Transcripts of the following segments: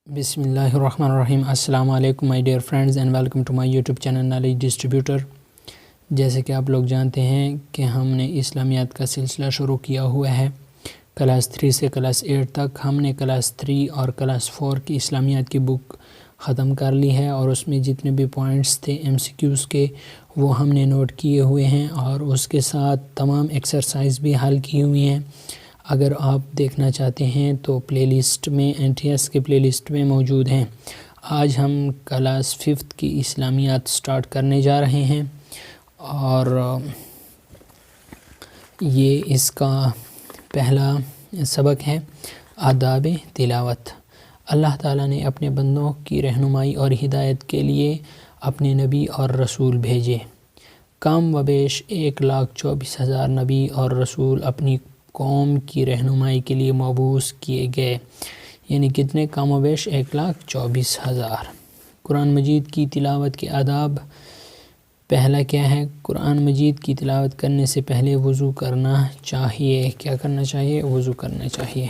بسم اللہ الرحمن الرحیم۔ السلام علیکم my dear friends and welcome to my YouTube channel knowledge distributor. جیسے کہ آپ لوگ جانتے ہیں کہ ہم نے اسلامیات کا سلسلہ شروع کیا ہوا ہے۔ کلاس 3 سے کلاس 8 تک ہم نے کلاس 3 اور کلاس 4 کی اسلامیات کی بک ختم کر لی ہے، اور اس میں جتنے بھی پوائنٹس تھے MCQs کے وہ ہم نے نوٹ کیے ہوئے ہیں، اور اس کے ساتھ تمام ایکسرسائز بھی حل کی ہوئی ہیں۔ اگر آپ دیکھنا چاہتے ہیں تو پلے لسٹ میں NTS کے پلے لسٹ میں موجود ہیں۔ آج ہم کلاس 5 کی اسلامیات سٹارٹ کرنے جا رہے ہیں، اور یہ اس کا پہلا سبق ہے آداب تلاوت۔ اللہ تعالیٰ نے اپنے بندوں کی رہنمائی اور ہدایت کے لیے اپنے نبی اور رسول بھیجے۔ کم و بیش 1,24,000 نبی اور رسول اپنی قوم کی رہنمائی کے لیے مبعوث کیے گئے، یعنی کتنے؟ کم و بیش 1,24,000۔ قرآن مجید کی تلاوت کے آداب۔ پہلا کیا ہے؟ قرآن مجید کی تلاوت کرنے سے پہلے وضو کرنا چاہیے۔ کیا کرنا چاہیے؟ وضو کرنا چاہیے۔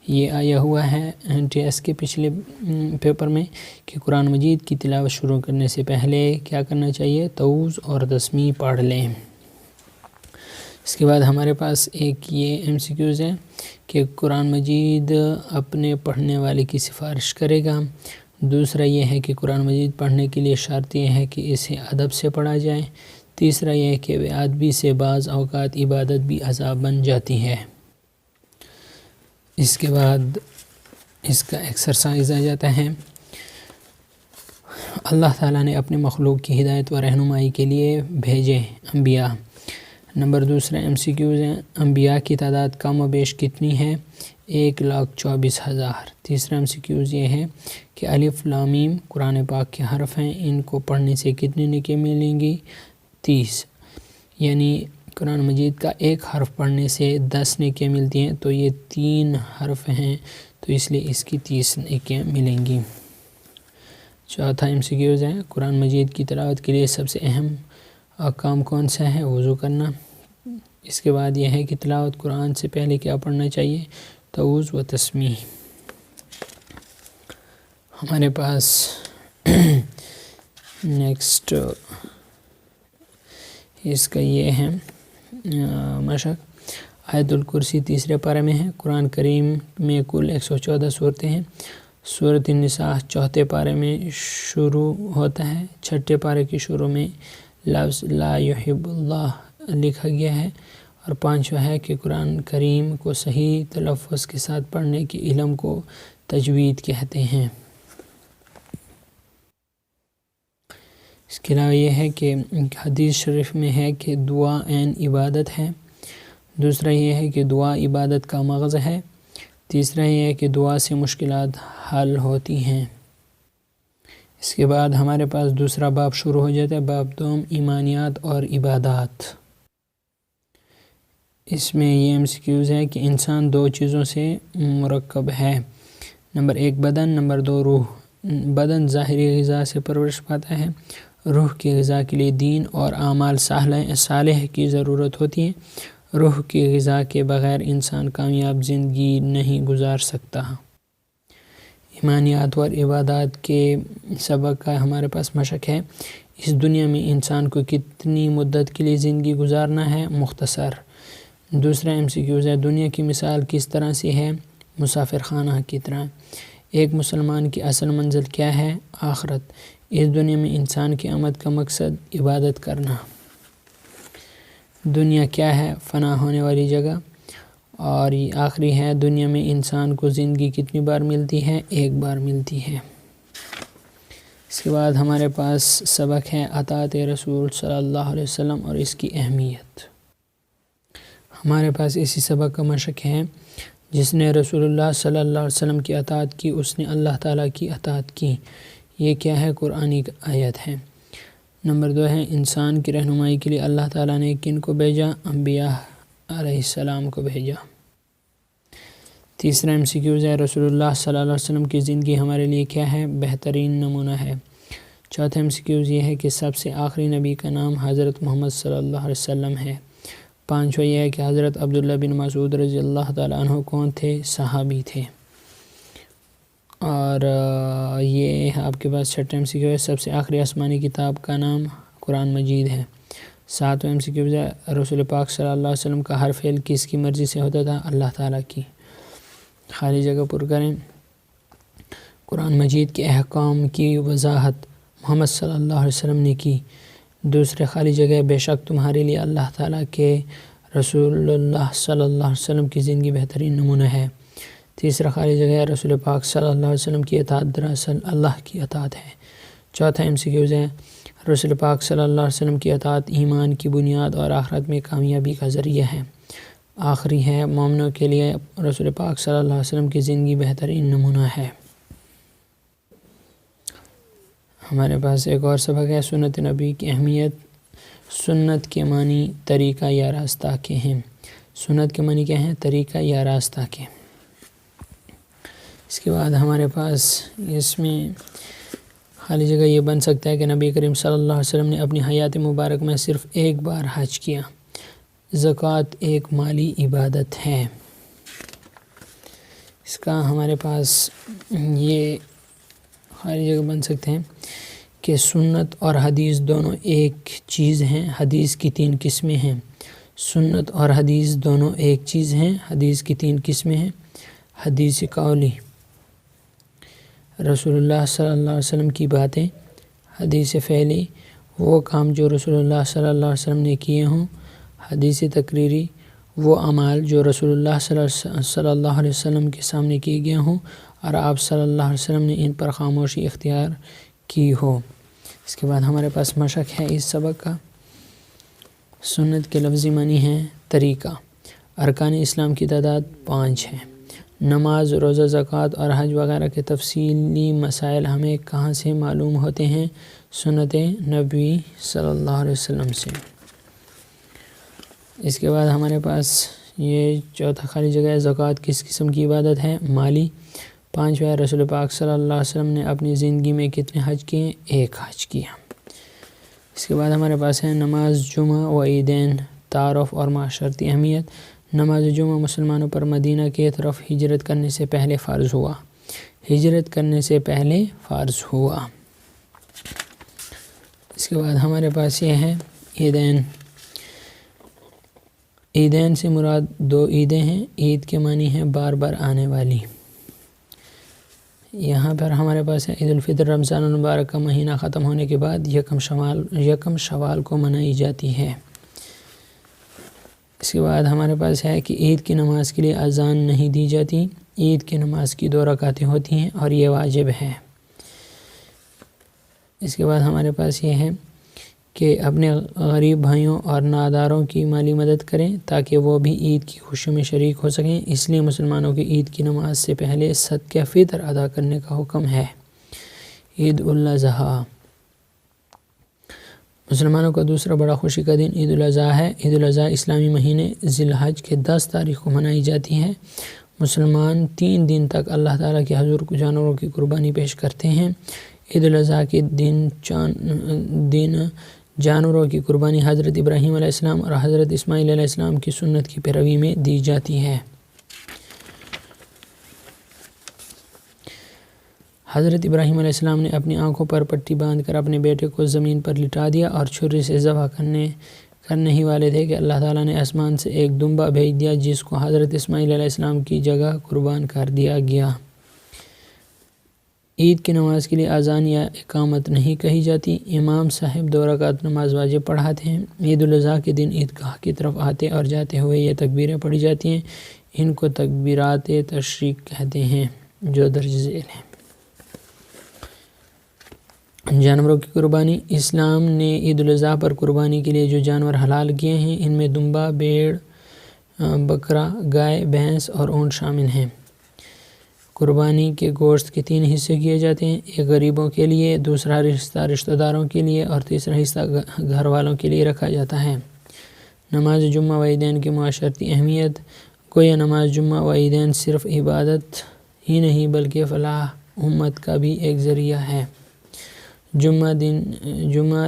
یہ آیا ہوا ہے NTS کے پچھلے پیپر میں کہ قرآن مجید کی تلاوت شروع کرنے سے پہلے کیا کرنا چاہیے؟ تعوذ اور تسمیح پڑھ لیں۔ اس کے بعد ہمارے پاس ایک یہ MCQs ہے کہ قرآن مجید اپنے پڑھنے والے کی سفارش کرے گا۔ دوسرا یہ ہے کہ قرآن مجید پڑھنے کے لیے شرط یہ ہے کہ اسے ادب سے پڑھا جائے۔ تیسرا یہ ہے کہ بے ادبی سے بعض اوقات عبادت بھی عذاب بن جاتی ہے۔ اس کے بعد اس کا ایکسرسائز آ جاتا ہے۔ اللہ تعالیٰ نے اپنے مخلوق کی ہدایت و رہنمائی کے لیے بھیجے انبیاء۔ نمبر دوسرا MCQs ہیں، انبیاء کی تعداد کم و بیش کتنی ہے؟ 1,24,000۔ تیسرا MCQs یہ ہے کہ الف لام میم قرآن پاک کے حرف ہیں، ان کو پڑھنے سے کتنی نیکی ملیں گی؟ 30۔ یعنی قرآن مجید کا ایک حرف پڑھنے سے 10 نیکیاں ملتی ہیں، تو یہ 3 حرف ہیں تو اس لیے اس کی 30 نیکیاں ملیں گی۔ چوتھا MCQs ہے، قرآن مجید کی تلاوت کے لیے سب سے اہم کام کون سا ہے؟ وضو کرنا۔ اس کے بعد یہ ہے کہ تلاوت قرآن سے پہلے کیا پڑھنا چاہیے؟ تعوذ و تسمیح۔ ہمارے پاس نیکسٹ اس کا یہ ہے مشق۔ آیت الکرسی تیسرے پارے میں ہے۔ قرآن کریم میں کل 114 صورتیں ہیں۔ سورۃ النساء چوتھے پارے میں شروع ہوتا ہے۔ چھٹے پارے کی شروع میں لفظ لا یحب اللہ لکھا گیا ہے، اور پانچواں ہے کہ قرآن کریم کو صحیح تلفظ کے ساتھ پڑھنے کے علم کو تجوید کہتے ہیں۔ اس کے علاوہ یہ ہے کہ حدیث شریف میں ہے کہ دعا عین عبادت ہے۔ دوسرا یہ ہے کہ دعا عبادت کا مغز ہے۔ تیسرا یہ ہے کہ دعا سے مشکلات حل ہوتی ہیں۔ اس کے بعد ہمارے پاس دوسرا باب شروع ہو جاتا ہے، باب دوم ایمانیات اور عبادات۔ اس میں یہ MCQs ہے کہ انسان 2 چیزوں سے مرکب ہے۔ نمبر 1 بدن، نمبر 2 روح۔ بدن ظاہری غذا سے پرورش پاتا ہے، روح کی غذا کے لیے دین اور اعمال صالح کی ضرورت ہوتی ہے۔ روح کی غذا کے بغیر انسان کامیاب زندگی نہیں گزار سکتا۔ ایمانیات اور عبادات کے سبق کا ہمارے پاس مشق ہے۔ اس دنیا میں انسان کو کتنی مدت کے لیے زندگی گزارنا ہے؟ مختصر۔ دوسرا MCQs ہے، دنیا کی مثال کس طرح سے ہے؟ مسافر خانہ کی طرح۔ ایک مسلمان کی اصل منزل کیا ہے؟ آخرت۔ اس دنیا میں انسان کی آمد کا مقصد عبادت کرنا۔ دنیا کیا ہے؟ فنا ہونے والی جگہ۔ اور یہ آخری ہے، دنیا میں انسان کو زندگی کتنی بار ملتی ہے؟ 1 بار ملتی ہے۔ اس کے بعد ہمارے پاس سبق ہے اطاعت رسول صلی اللہ علیہ وسلم اور اس کی اہمیت۔ ہمارے پاس اسی سبق کا مشق ہے، جس نے رسول اللہ صلی اللہ علیہ وسلم کی اطاعت کی اس نے اللہ تعالیٰ کی اطاعت کی۔ یہ کیا ہے؟ قرآنی آیت ہے۔ نمبر 2 ہے، انسان کی رہنمائی کے لیے اللہ تعالیٰ نے کن کو بھیجا؟ انبیاء علیہ السلام کو بھیجا۔ تیسرا MCQs ہے، رسول اللہ صلی اللہ علیہ وسلم کی زندگی ہمارے لیے کیا ہے؟ بہترین نمونہ ہے۔ چوتھا MCQs یہ ہے کہ سب سے آخری نبی کا نام حضرت محمد صلی اللہ علیہ وسلم ہے۔ پانچواں یہ ہے کہ حضرت عبداللہ بن مسعود رضی اللہ تعالیٰ عنہ کون تھے؟ صحابی تھے۔ اور یہ آپ کے پاس 6 MCQ ہے۔ سب سے آخری آسمانی کتاب کا نام قرآن مجید ہے۔ 7 MCQ ہے، رسول پاک صلی اللہ علیہ وسلم کا ہر فعل کس کی مرضی سے ہوتا تھا؟ اللہ تعالیٰ کی۔ خالی جگہ پر کریں۔ قرآن مجید کے احکام کی وضاحت محمد صلی اللہ علیہ وسلم نے کی۔ دوسرے خالی جگہ، بے شک تمہارے لیے اللہ تعالیٰ کے رسول اللہ صلی اللہ علیہ وسلم کی زندگی بہترین نمونہ ہے۔ تیسرا خالی جگہ، رسول پاک صلی اللہ علیہ وسلم کی اطاعت دراصل اللہ کی اطاعت ہے۔ چوتھا MCQ ہے، رسول پاک صلی اللہ علیہ وسلم کی اطاعت ایمان کی بنیاد اور آخرت میں کامیابی کا ذریعہ ہے۔ آخری ہے، مومنوں کے لیے رسول پاک صلی اللہ علیہ وسلم کی زندگی بہترین نمونہ ہے۔ ہمارے پاس ایک اور سبق ہے، سنت نبی کی اہمیت۔ سنت کے معنی طریقہ یا راستہ کے ہیں۔ سنت کے معنی کیا ہیں؟ طریقہ یا راستہ کے۔ اس کے بعد ہمارے پاس اس میں خالی جگہ یہ بن سکتا ہے کہ نبی کریم صلی اللہ علیہ وسلم نے اپنی حیات مبارک میں صرف ایک بار حج کیا۔ زکوٰۃ ایک مالی عبادت ہے۔ اس کا ہمارے پاس یہ خالی جگہ بن سکتے ہیں کہ سنت اور حدیث دونوں ایک چیز ہیں۔ حدیث کی 3 قسمیں ہیں۔ سنت اور حدیث دونوں ایک چیز ہیں۔ حدیث کی 3 قسمیں ہیں۔ حدیث قولی، رسول اللہ صلی اللہ علیہ وسلم کی باتیں۔ حدیث فعلی، وہ کام جو رسول اللہ صلی اللہ علیہ وسلم نے کیے ہوں۔ حدیث تقریری، وہ اعمال جو رسول اللہ صلی اللہ علیہ وسلم کے سامنے کیے گئے ہوں اور آپ صلی اللہ علیہ وسلم نے ان پر خاموشی اختیار کی ہو۔ اس کے بعد ہمارے پاس مشق ہے اس سبق کا۔ سنت کے لفظی معنی ہیں طریقہ۔ ارکان اسلام کی تعداد 5 ہے۔ نماز، روزہ، زکوٰۃ اور حج وغیرہ کے تفصیلی مسائل ہمیں کہاں سے معلوم ہوتے ہیں؟ سنت نبی صلی اللہ علیہ وسلم سے۔ اس کے بعد ہمارے پاس یہ چوتھا خالی جگہ ہے، زکوٰۃ کس قسم کی عبادت ہے؟ مالی۔ 5واں، رسول پاک صلی اللہ علیہ وسلم نے اپنی زندگی میں کتنے حج کیے؟ 1 حج کیا۔ اس کے بعد ہمارے پاس ہے نماز جمعہ و عیدین، تعارف اور معاشرتی اہمیت۔ نماز جمعہ مسلمانوں پر مدینہ کی طرف ہجرت کرنے سے پہلے فرض ہوا۔ ہجرت کرنے سے پہلے فرض ہوا۔ اس کے بعد ہمارے پاس یہ ہے عیدین۔ عیدین سے مراد 2 عیدیں ہیں۔ عید کے معنی ہیں بار بار آنے والی۔ یہاں پر ہمارے پاس ہے عید الفطر، رمضان المبارک کا مہینہ ختم ہونے کے بعد یکم شوال کو منائی جاتی ہے۔ اس کے بعد ہمارے پاس ہے کہ عید کی نماز کے لیے اذان نہیں دی جاتی۔ عید کی نماز کی 2 رکعتیں ہوتی ہیں اور یہ واجب ہے۔ اس کے بعد ہمارے پاس یہ ہے کہ اپنے غریب بھائیوں اور ناداروں کی مالی مدد کریں تاکہ وہ بھی عید کی خوشیوں میں شریک ہو سکیں۔ اس لیے مسلمانوں کی عید کی نماز سے پہلے صدقہ فطر ادا کرنے کا حکم ہے۔ عید الاضحیٰ، مسلمانوں کا دوسرا بڑا خوشی کا دن عید الاضحیٰ ہے۔ عید الاضحیٰ اسلامی مہینے ذی الحج کے 10 تاریخ کو منائی جاتی ہے۔ مسلمان 3 دن تک اللہ تعالیٰ کے حضور کو جانوروں کی قربانی پیش کرتے ہیں۔ عید الاضحیٰ کے دن جانوروں کی قربانی حضرت ابراہیم علیہ السلام اور حضرت اسماعیل علیہ السلام کی سنت کی پیروی میں دی جاتی ہے۔ حضرت ابراہیم علیہ السلام نے اپنی آنکھوں پر پٹی باندھ کر اپنے بیٹے کو زمین پر لٹا دیا اور چھری سے ذبح کرنے ہی والے تھے کہ اللہ تعالیٰ نے آسمان سے ایک دمبا بھیج دیا جس کو حضرت اسماعیل علیہ السلام کی جگہ قربان کر دیا گیا۔ عید کی نماز کے لیے اذان یا اقامت نہیں کہی جاتی۔ امام صاحب 2 رکعت نماز واجب پڑھاتے ہیں۔ عید الاضحیٰ کے دن عیدگاہ کی طرف آتے اور جاتے ہوئے یہ تکبیریں پڑھی جاتی ہیں۔ ان کو تکبیرات تشریق کہتے ہیں جو درج ذیل ہیں۔ جانوروں کی قربانی، اسلام نے عید الاضحیٰ پر قربانی کے لیے جو جانور حلال کیے ہیں ان میں دمبا، بھیڑ، بکرا، گائے، بھینس اور اونٹ شامل ہیں۔ قربانی کے گوشت کے 3 حصے کیے جاتے ہیں، ایک غریبوں کے لیے، دوسرا رشتہ داروں کے لیے اور تیسرا حصہ گھر والوں کے لیے رکھا جاتا ہے۔ نماز جمعہ و عیدین کی معاشرتی اہمیت، گویا نماز جمعہ و عیدین صرف عبادت ہی نہیں بلکہ فلاح امت کا بھی ایک ذریعہ ہے۔ جمعہ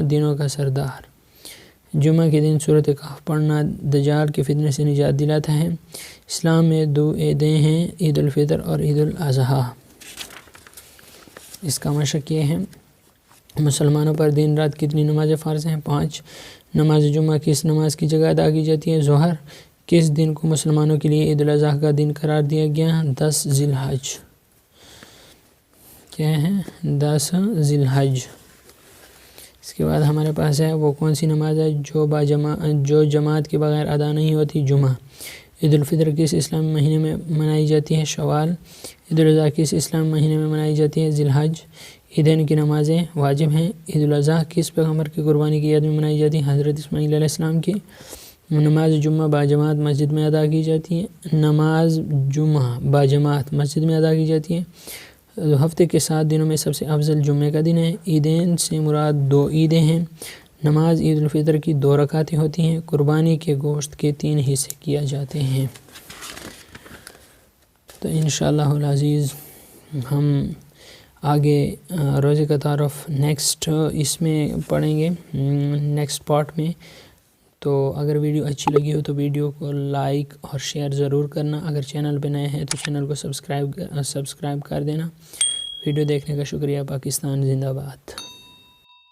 دنوں کا سردار، جمعہ کے دن سورۃ کہف پڑھنا دجال کے فتنے سے نجات دلاتا ہے۔ اسلام میں 2 عیدیں ہیں، عید الفطر اور عید الاضحیٰ۔ اس کا مشق یہ ہے، مسلمانوں پر دن رات کتنی نمازیں فرض ہیں؟ 5۔ نماز جمعہ کس نماز کی جگہ ادا کی جاتی ہے؟ ظہر۔ کس دن کو مسلمانوں کے لیے عید الاضحیٰ کا دن قرار دیا گیا؟ 10 ذی الحج۔ کیا ہے؟ 10 ذی الحج۔ اس کے بعد ہمارے پاس ہے وہ کون سی نماز ہے جو جماعت کے بغیر ادا نہیں ہوتی؟ جمعہ۔ عید الفطر کس اسلامی مہینے میں منائی جاتی ہے؟ شوال۔ عید الاضحیٰ کس اسلامی مہینے میں منائی جاتی ہے؟ ذی الحج۔ عیدین کی نمازیں واجب ہیں۔ عید الاضحیٰ کس پیغمبر کی قربانی کی یاد میں منائی جاتی ہے؟ حضرت اسماعیل علیہ السلام کی۔ نماز جمعہ باجماعت مسجد میں ادا کی جاتی ہے۔ نماز جمعہ باجماعت مسجد میں ادا کی جاتی ہے۔ ہفتے کے 7 دنوں میں سب سے افضل جمعے کا دن ہے۔ عیدین سے مراد 2 عیدیں ہیں۔ نماز عید الفطر کی 2 رکعتیں ہوتی ہیں۔ قربانی کے گوشت کے 3 حصے کیا جاتے ہیں۔ تو انشاءاللہ العزیز ہم آگے روزے کا تعارف نیکسٹ اس میں پڑھیں گے، نیکسٹ پارٹ میں۔ تو اگر ویڈیو اچھی لگی ہو تو ویڈیو کو لائک اور شیئر ضرور کرنا۔ اگر چینل پہ نئے ہیں تو چینل کو سبسکرائب کر دینا۔ ویڈیو دیکھنے کا شکریہ۔ پاکستان زندہ باد۔